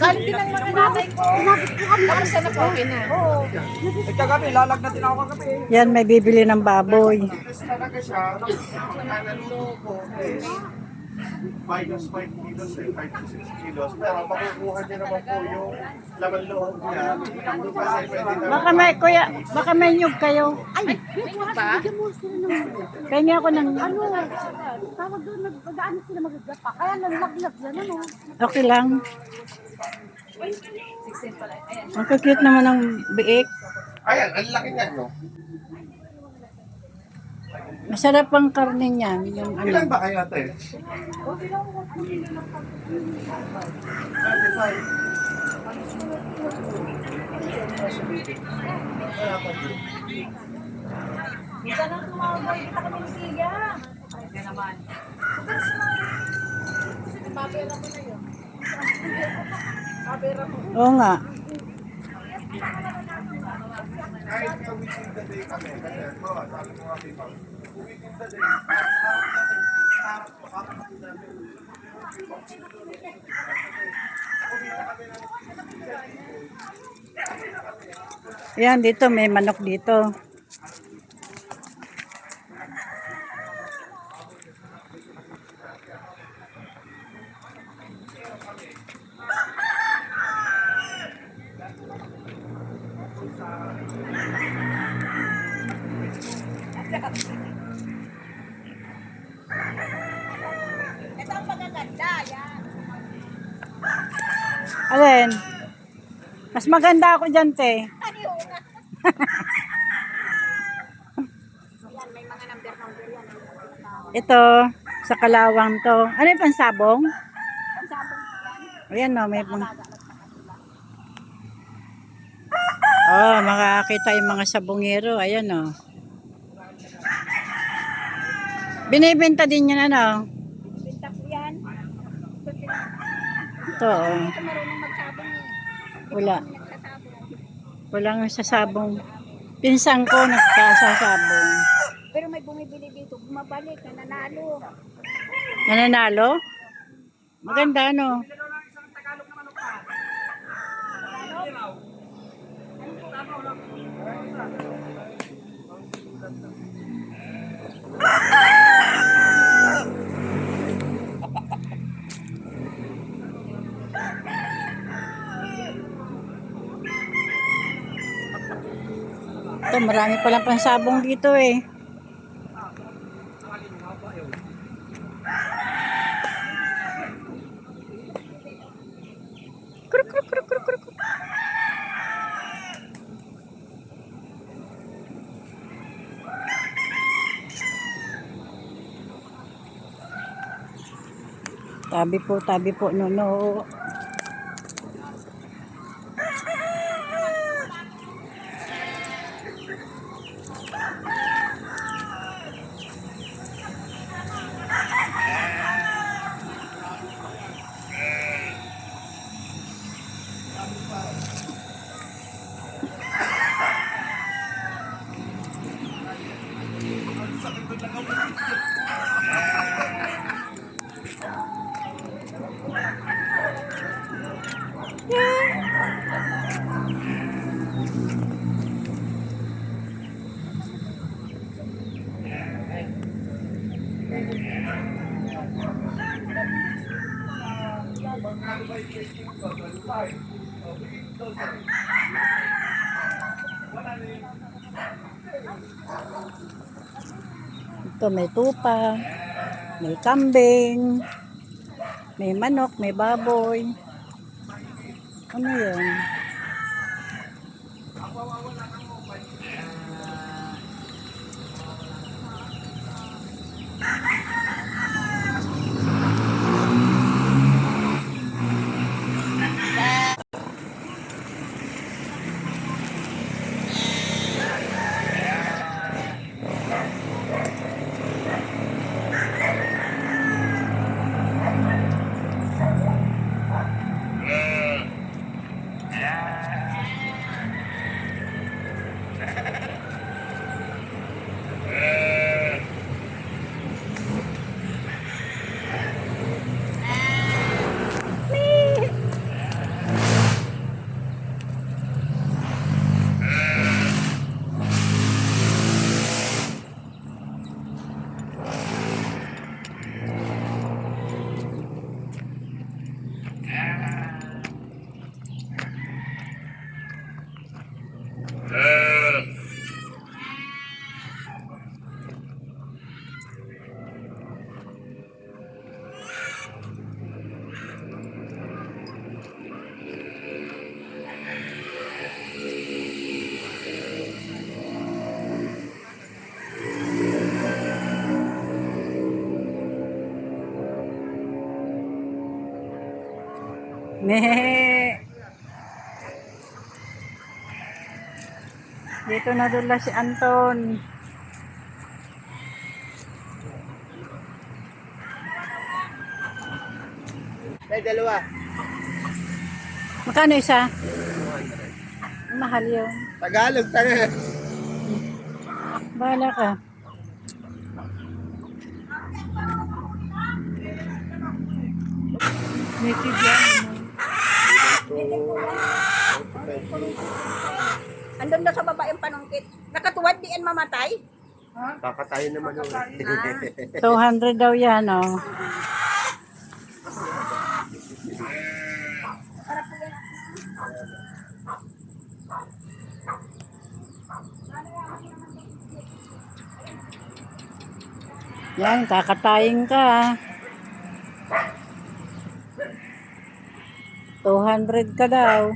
Galing din ang mga nanay ko. Nakasa na po, okay na. Oo. Kagabi, lalagnatin ako kagabi. Yan, may bibili ng baboy. Talaga siya, naluto ko is 5 kilos, 5 to 6 kilos. Pero makukuha niya naman po yung laman loob niya. Kasi pwede na. Baka may nyug kayo. Ay, ba? Kaya ako ng... Tawag doon, nag-ano sila magagapa. Kaya nalaglag yan, ano? Okay lang. Ang cute naman ng biik. Ayan, ang laki niya, no? Masarap ang karne niyan. Yung Ilan ano. ba kayo, ate? 35. Minsan lang tumawag, kita kami ng siya. Kaya naman. Pabera mo na yun. Pabera mo. Oo nga. Kahit nga within the day kami, kasi sabi ko nga diba, within the day, Yan, dito may manok dito. Ito ang magaganda, yan. Alin? Mas maganda ako dyan, te. Ano yun? Yan, may mga number yan. Ito, sa kalawang to. Ano yung pansabong? Ang sabong yan. Ayan no, may pang... Oh, makakita yung mga sabongero. Ayan no. Binibenta din yan ano. Binta ko yan. Ito oh. Ito marunong magsabong eh. Wala. Nagsasabong. Walang sasabong. Pinsang ko nagkasasabong. Pero may bumibili dito, bumabalik, nananalo. Nananalo? Maganda no. Ito, marami palang pansabong dito eh. Kruk, kruk, kruk, kruk, kruk. Tabi po, no. Ito may tupa, may kambing, may manok, may baboy. Ano yun? Dito nadula si Anton. May dalawa. Magkano isa? Mahal yun. Tagalog, taga. Bahala ka. Native yan. Andun na sa baba yung panungkit. Nakatuwad di yan mamatay? Kakatayin naman yun. 200 daw yan, oh. Yan, kakatayin ka. 200 ka daw.